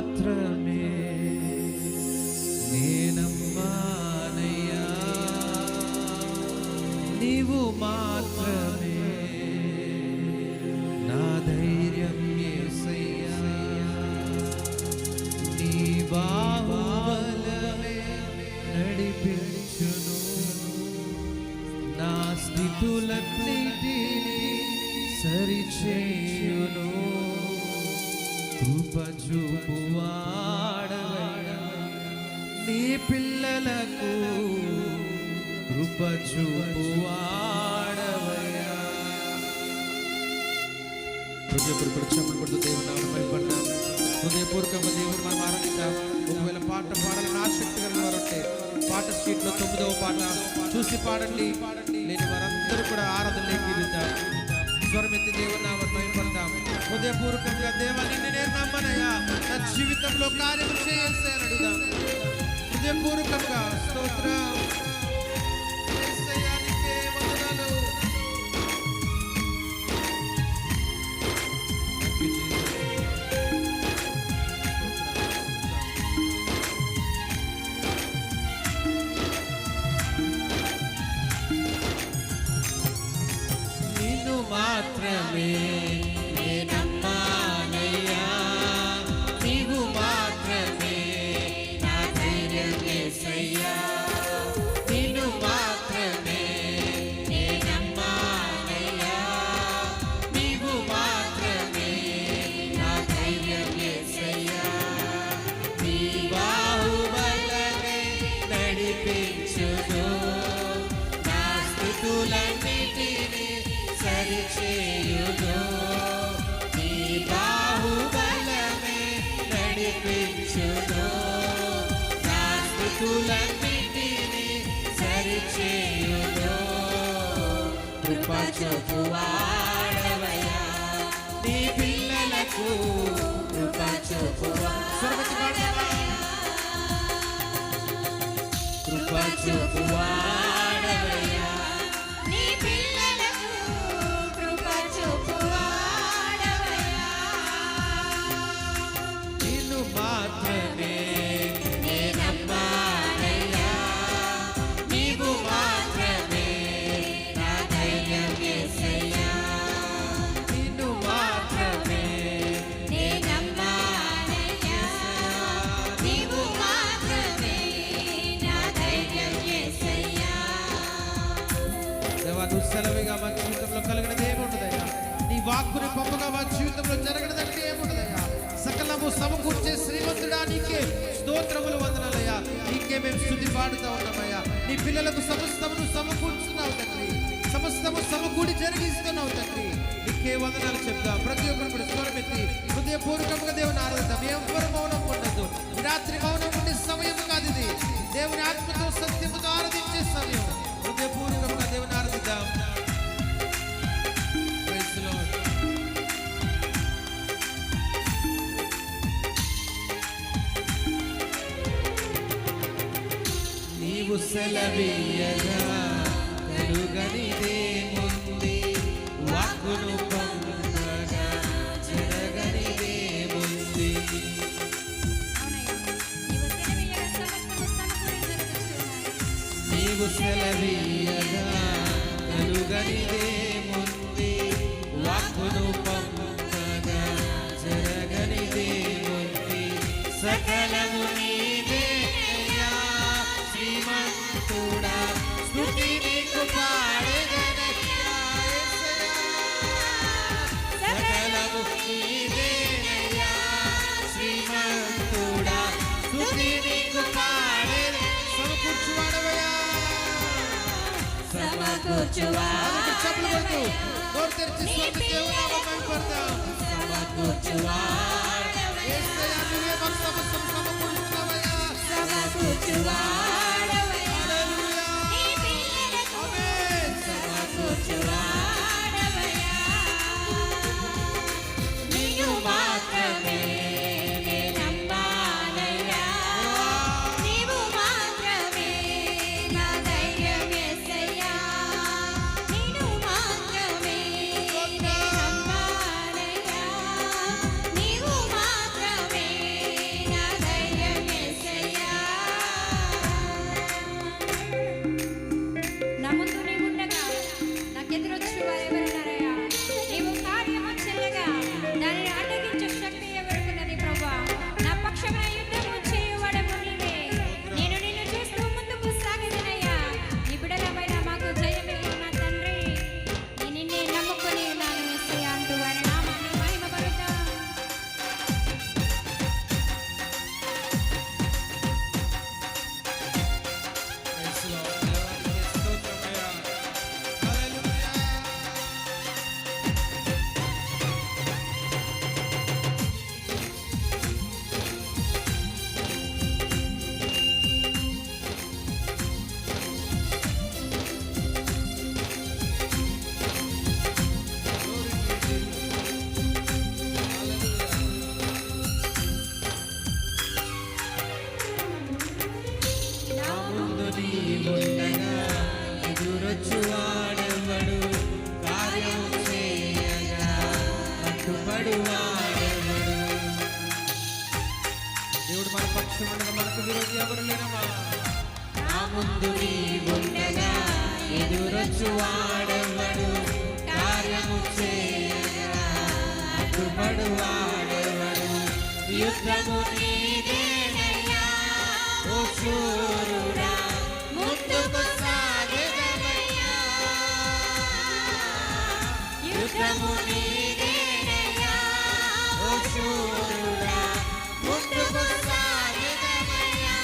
మాత్రమే నేనమ్మానయ్యా, నీవు మాత్రమే నా ధైర్యం యేసయ్యా, నీ బాహుబలమే నడిపించును, నా స్థితులన్నిటినీ సరిచేయును, కృప చూపువాడవయ్యా నీ పిల్లలకు, కృప చూపువాడవయ్యా. హృదయపూర్వక దేవుని నామమున పడతాం. హృదయపూర్వకంగా దేవుని మనం ఆరాధిద్దాం. ఒకవేళ పాట పాడాలని ఆసక్తి కలిగిన వారు ఉంటే పాట షీట్లో 9వ పాట చూసి పాడండి. లేని వారందరూ కూడా ఆరాధనలోకి వెళ్తారు. స్వరమెత్తి దేవుని నామమున పడతాం. హృదయపూర్వకంగా దేవాన్ని నేను నమ్మనయ్యా, నా జీవితంలో కార్యం చేసేసాను అడుగుదాం. హృదయపూర్వకంగా స్తోత్రం. నిన్ను మాత్రమే నేనమ్మానయ్యా, నీవు మాత్రమే నా ధైర్యం యేసయ్యా, నిన్ను మాత్రమే నేనమ్మానయ్యా, నీవు మాత్రమే నా ధైర్యం యేసయ్యా, నీ బాహుబలమే నడిపించును, నా స్థితులన్నిటినీ సరిచేయును, నీ బాహుబలమే నడిపించును, నా స్థితులన్నిటినీ సరిచేయును, కృప చూపువాడవయ్యా నీ పిల్లలకు, కృప చూపువాడవయ్యా, కృప చూపువాడవయ్యా నీ పిల్లలకు, కృప చూపువాడవయ్యా, నిన్ను మాత్రమే నేనమ్మానయ్యా, నీవు మాత్రమే నా ధైర్యం యేసయ్యా, నిన్ను మాత్రమే నేనమ్మానయ్యా, నీవు మాత్రమే నా ధైర్యం యేసయ్యా. దేవా నువ్వు సెలవుగా మా జీవితంలో కలిగినది ఏముండదయ్యా, నీ వాక్కుని పంపగా మా జీవితంలో జరగనదంటే ఏముండదయ్యా, సకలము సమకూర్చే శ్రీమంతుడా నీకే స్తోత్రములు వందనాలయ్యా, నీకే మేము స్తుతి పాడుతా ఉన్నామయ్యా. నీ పిల్లలకు సమస్తమును సమకూర్చున్నావు తండ్రి, సమస్తము సమకూడి జరిగిస్తున్నావు తండ్రి, నీకే వందనాలు చెప్తాం. ప్రతి ఒక్కరు కూడా స్వరమెత్తి హృదయపూర్వకంగా దేవుని ఆరాధిద్దాం. ఎవరు మౌనం ఉండదు. ఈ రాత్రి మౌనం ఉండే సమయం కాదు ఇది, దేవుని ఆత్మతో సత్యముతో ఆరాధించే సమయం. హృదయపూర్వకంగా దేవుని ఆరాధిద్దాం. Praise the Lord. నీవు సెలవీయగా కలుగనిదేముంది, వాక్కును పొందగా జరగనిదేముంది, నీవు సెలవీయగా కలుగనిదేముంది, వాక్కును పొందగా జరగనిదేముంది, సకలము నీవేనయ్యా శ్రీమంతుడా, స్తుతి నీకు పాడెదనయ్యా యేసయ్యా, సకలము నీవేనయ్యా శ్రీమంతుడా, స్తుతి నీకు పాడెద సమకూర్చువాడవయ్యా, సమకూర్చువాడు చెప్పులు కొడుతూ నోరు తెరిచి స్వర్గ దేవుని నామమున పడతాం. సమకూర్చువాడవయ్యా యేసయ్యా, నువ్వే మాకు సమస్తం సమకూర్చున్నావయ్యా, సమకూర్చువాడవయ్యా హల్లెలూయా నీ పిల్లలకు, ఆమేన్, సమకూర్చువాడవయ్యా, నిన్ను మాత్రమే నేనమ్మానయ్యా, నీవు మాత్రమే నా ధైర్యం యేసయ్యా, నిన్ను మాత్రమే నేనమ్మానయ్యా, నీవు మాత్రమే వాడెవడు. దేవుడు మన పక్షం ఉండగా మనకు విరోధి ఎవరు లేరమ్మా. నా ముందు నీవుండగా ఎదురొచ్చు వాడెవడు. కార్యము చేయగా అడ్డుపడు వాడెవడు. యుద్ధము నీదేనయ్యా ఓ శూరుడా, ముందుకు సాగెదవయ్యా. యుద్ధము నీదేనయ్యా ఓ శూరుడా, ముందుకు సాగెదవయ్యా.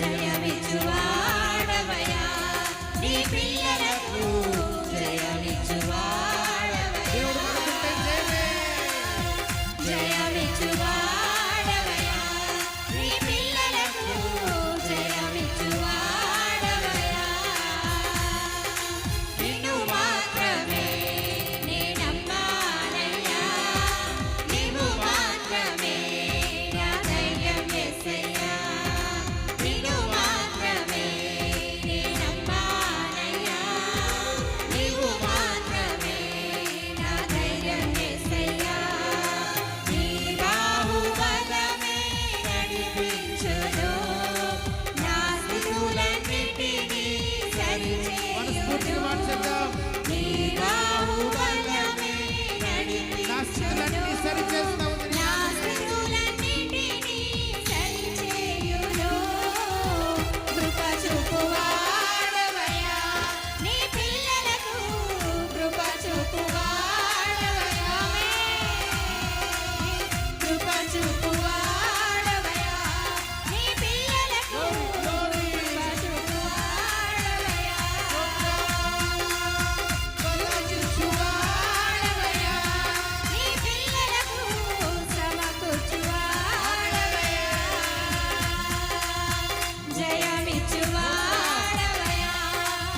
జయమిచ్చు వాడవయ్యా, నీ పిల్లలకు జయమిచ్చు వాడవయ్యా. దేవుడు మనకుంటే జయమే. జయమిచ్చు వాడవయ్యా, నీ పిల్లలకు జయమిచ్చు వాడవయ్యా. నిన్ను మాత్రమే నే నమ్మానయ్యా, నీవు మాత్రమే నా ధైర్యం యేసయ్యా. నిన్ను మాత్రమే నే నమ్మానయ్యా, నీవు మాత్రమే నా ధైర్యం యేసయ్యా. నీ బాహుబలమే నడిపించును, నా స్థితులన్నిటినీ మనస్ఫూర్తిగా మాట సరిచేయును. చెప్దాం. నీ బాహుబలమే నా స్థితులన్నీ నడిపించును, సరిచేస్తావు నీ నా నామమునే. స్థితులన్నిటినీ సరిచేయును. కృప చూపువాడవయ్యా, నీ పిల్లలకు కృప చూపువాడవయ్యా. కృప చూపువాడవయ్యా, నీ పిల్లలకు కృప చూపువాడవయ్యా. సమకూర్చువాడవయ్యా, నీ పిల్లలకు సమకూర్చువాడవయ్యా. జయమిచ్చువాడవయ్యా,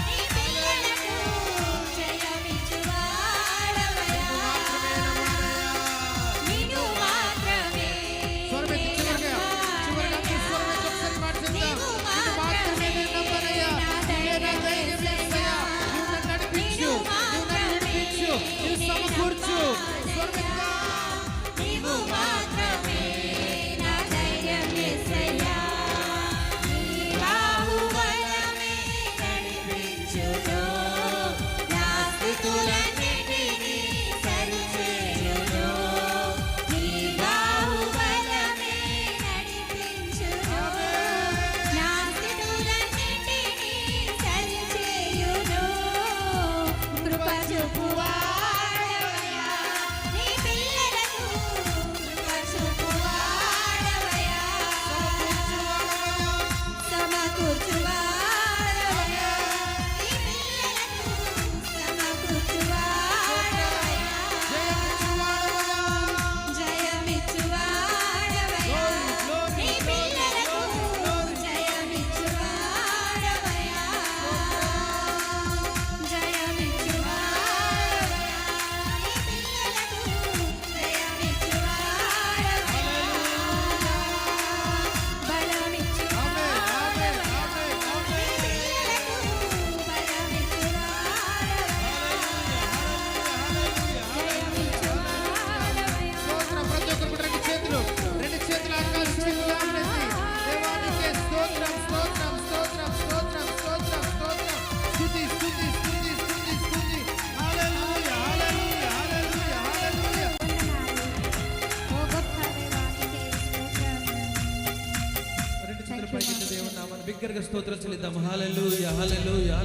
నీ పిల్లలకు జయమిచ్చువాడవయ్యా. నిన్ను మాత్రమే స్వరమెత్తి చివరిగా అందరూ స్వరమెత్తి ఒకసారి మాట చెప్దాం. నిన్ను మాత్రమే నేను నమ్మనయ్యా. నీవే నా ధైర్యం యేసయ్యా. నువ్వు నన్ను నడిపించు, నువ్వు నన్ను విడిపించు, నువ్వు సమకూర్చు. స్వరమెత్తుగా. నీవు మాత్రమే నా ధైర్యం యేసయ్యా. నీ బాహుబలమే నడిపించును, నా స్థితులన్నిటినీ సరిచేయును. నీ బాహుబలమే నడిపించును, నా స్థితులన్నిటినీ సరిచేయును. కృప చూపువాడవయ్యా, నీ పిల్లలకు కృప చూపువాడవయ్యా. సమకూర్చువాడవయ్యా, నీ పిల్లలకు సమకూర్చువాడవయ్యా. జయమిచ్చువాడవయ్యా. జయమిచ్చువాడవయ్యా, నీ పిల్లలకు జయమిచ్చువాడవయ్యా. జయమిచ్చువాడవయ్యా, నీ పిల్లలకు జయమిచ్చువాడవయ్యా. బలమిచ్చువాడవయ్యా, నీ పిల్లలకు బలమిచ్చువాడవయ్యా. స్తోత్రం. ప్రతి ఒక్కరు కూడా రెండు చేతులు ఆకాశం వైపు లేవనెత్తి దేవానికే స్తోత్రం, స్తోత్రం, స్తోత్రం, స్తోత్రం, స్తోత్రం, స్తోత్రం. స్తుతి, స్తుతి, స్తుతి, స్తుతి, స్తుతి. హల్లెలూయా, హల్లెలూయా, హల్లెలూయా, హల్లెలూయా. రెండు చేతులు పైకి దేవుని నామాన్ని బిగ్గరగా స్తోత్రం చెల్లిద్దాం. హల్లెలూయా, హల్లెలూయా.